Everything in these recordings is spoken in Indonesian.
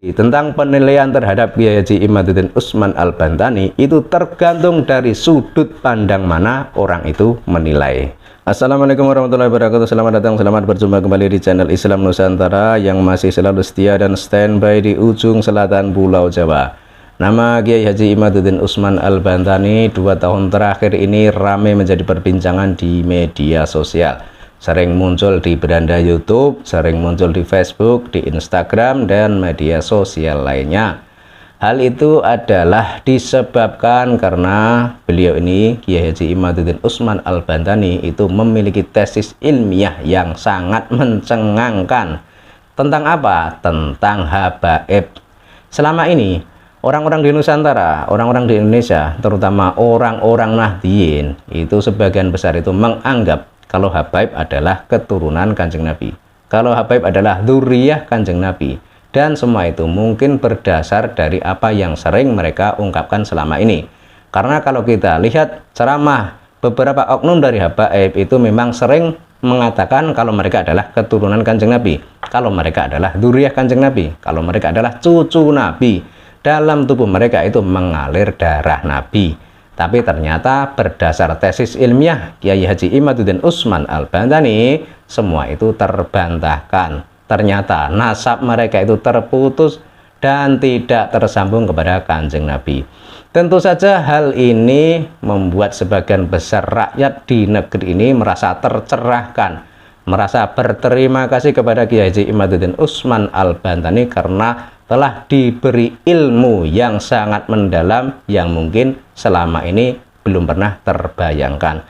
Tentang penilaian terhadap Kiai Haji Imaduddin Usman Al-Bantani itu tergantung dari sudut pandang mana orang itu menilai. Assalamualaikum warahmatullahi wabarakatuh. Selamat datang, selamat berjumpa kembali di channel Islam Nusantara yang masih selalu setia dan standby di ujung selatan Pulau Jawa. Nama Kiai Haji Imaduddin Usman Al-Bantani 2 tahun terakhir ini ramai menjadi perbincangan di media sosial. Sering muncul di beranda YouTube, sering muncul di Facebook, di Instagram, dan media sosial lainnya. Hal itu adalah disebabkan karena beliau ini, Kiai Haji Imaduddin Usman Al-Bantani, itu memiliki tesis ilmiah yang sangat mencengangkan. Tentang apa? Tentang habaib. Selama ini, orang-orang di Nusantara, orang-orang di Indonesia, terutama orang-orang Nahdliyin, itu sebagian besar itu menganggap kalau habaib adalah keturunan Kanjeng Nabi, kalau habaib adalah dzurriyyah Kanjeng Nabi, dan semua itu mungkin berdasar dari apa yang sering mereka ungkapkan selama ini. Karena kalau kita lihat ceramah beberapa oknum dari habaib itu memang sering mengatakan kalau mereka adalah keturunan Kanjeng Nabi, kalau mereka adalah dzurriyyah Kanjeng Nabi, kalau mereka adalah cucu Nabi, dalam tubuh mereka itu mengalir darah Nabi. Tapi ternyata berdasar tesis ilmiah Kiai Haji Imaduddin Usman Al-Bantani, semua itu terbantahkan. Ternyata nasab mereka itu terputus dan tidak tersambung kepada Kanjeng Nabi. Tentu saja hal ini membuat sebagian besar rakyat di negeri ini merasa tercerahkan, merasa berterima kasih kepada Kiai Haji Imaduddin Usman Al-Bantani karena telah diberi ilmu yang sangat mendalam yang mungkin selama ini belum pernah terbayangkan.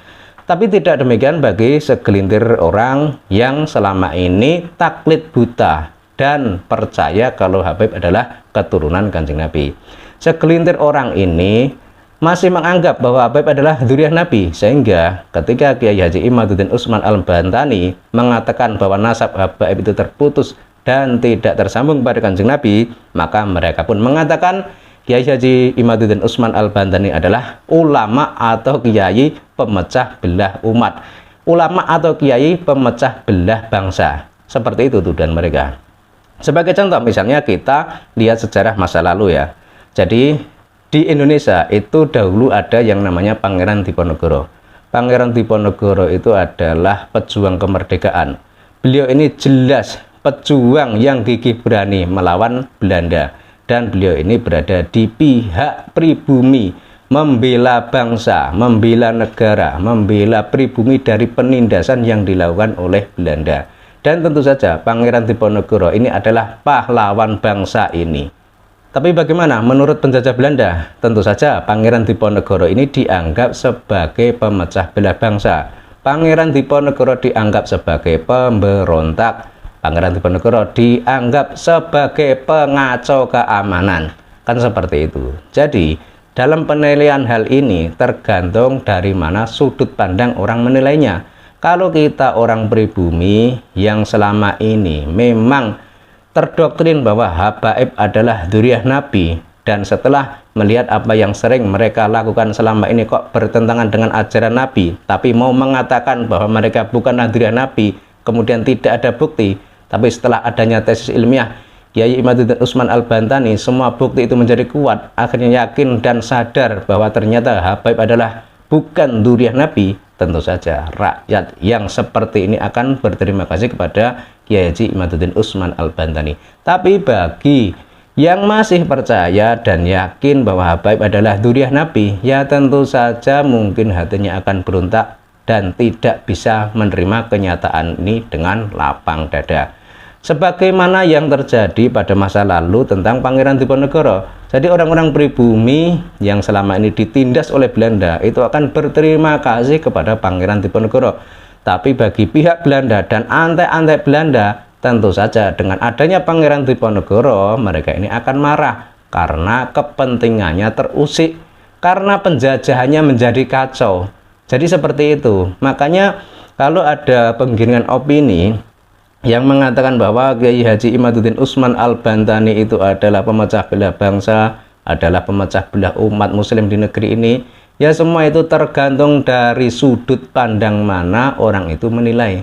Tapi tidak demikian bagi segelintir orang yang selama ini taklid buta dan percaya kalau habaib adalah keturunan Kanjeng Nabi. Segelintir orang ini masih menganggap bahwa habaib adalah dzurriyyah Nabi, sehingga ketika Kiai Haji Imaduddin Usman Al-Bantani mengatakan bahwa nasab habaib itu terputus dan tidak tersambung pada Kanjeng Nabi, maka mereka pun mengatakan Kiai Haji Imaduddin Usman Al-Bantani adalah ulama atau kiai pemecah belah umat, ulama atau kiai pemecah belah bangsa. Seperti itu tuduhan mereka. Sebagai contoh, misalnya kita lihat sejarah masa lalu ya. Jadi di Indonesia itu dahulu ada yang namanya Pangeran Diponegoro. Pangeran Diponegoro itu adalah pejuang kemerdekaan. Beliau ini jelas pejuang yang gigih berani melawan Belanda, dan beliau ini berada di pihak pribumi, membela bangsa, membela negara, membela pribumi dari penindasan yang dilakukan oleh Belanda. Dan tentu saja Pangeran Diponegoro ini adalah pahlawan bangsa ini. Tapi bagaimana menurut penjajah Belanda? Tentu saja Pangeran Diponegoro ini dianggap sebagai pemecah belah bangsa. Pangeran Diponegoro dianggap sebagai pemberontak. Pangeran Diponegoro dianggap sebagai pengacau keamanan. Kan seperti itu. Jadi dalam penilaian hal ini tergantung dari mana sudut pandang orang menilainya. Kalau kita orang pribumi yang selama ini memang terdoktrin bahwa habaib adalah dzurriyyah Nabi, dan setelah melihat apa yang sering mereka lakukan selama ini kok bertentangan dengan ajaran Nabi, tapi mau mengatakan bahwa mereka bukanlah dzurriyyah Nabi, kemudian tidak ada bukti. Tapi setelah adanya tesis ilmiah Kiai Imaduddin Usman Al-Bantani, semua bukti itu menjadi kuat, akhirnya yakin dan sadar bahwa ternyata habaib adalah bukan dzurriyyah Nabi. Tentu saja rakyat yang seperti ini akan berterima kasih kepada Kiai Haji Imaduddin Usman Al-Bantani. Tapi bagi yang masih percaya dan yakin bahwa habaib adalah dzurriyyah Nabi, ya tentu saja mungkin hatinya akan berontak dan tidak bisa menerima kenyataan ini dengan lapang dada. Sebagaimana yang terjadi pada masa lalu tentang Pangeran Diponegoro. Jadi orang-orang pribumi yang selama ini ditindas oleh Belanda itu akan berterima kasih kepada Pangeran Diponegoro. Tapi bagi pihak Belanda dan antek-antek Belanda, tentu saja dengan adanya Pangeran Diponegoro, mereka ini akan marah karena kepentingannya terusik, karena penjajahannya menjadi kacau. Jadi seperti itu. Makanya kalau ada penggiringan opini yang mengatakan bahwa Kiai Haji Imaduddin Usman Al-Bantani itu adalah pemecah belah bangsa, adalah pemecah belah umat muslim di negeri ini, ya semua itu tergantung dari sudut pandang mana orang itu menilai.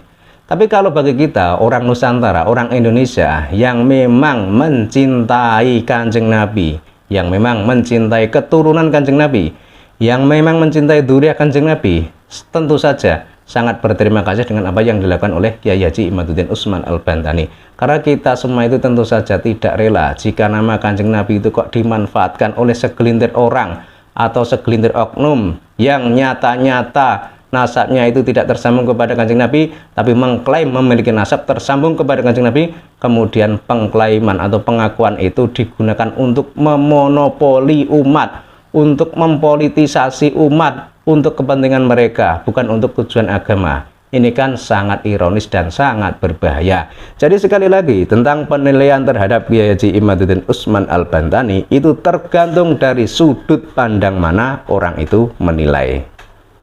Tapi kalau bagi kita orang Nusantara, orang Indonesia yang memang mencintai Kanjeng Nabi, yang memang mencintai keturunan Kanjeng Nabi, yang memang mencintai dzurriyyah Kanjeng Nabi, tentu saja sangat berterima kasih dengan apa yang dilakukan oleh Kyai Haji Imaduddin Utsman Al-Bantani. Karena kita semua itu tentu saja tidak rela jika nama Kanjeng Nabi itu kok dimanfaatkan oleh segelintir orang atau segelintir oknum yang nyata-nyata nasabnya itu tidak tersambung kepada Kanjeng Nabi, tapi mengklaim memiliki nasab tersambung kepada Kanjeng Nabi, kemudian pengklaiman atau pengakuan itu digunakan untuk memonopoli umat, untuk mempolitisasi umat, untuk kepentingan mereka, bukan untuk tujuan agama. Ini kan sangat ironis dan sangat berbahaya. Jadi sekali lagi, tentang penilaian terhadap Kyai Haji Imaduddin Utsman Al-Bantani itu tergantung dari sudut pandang mana orang itu menilai.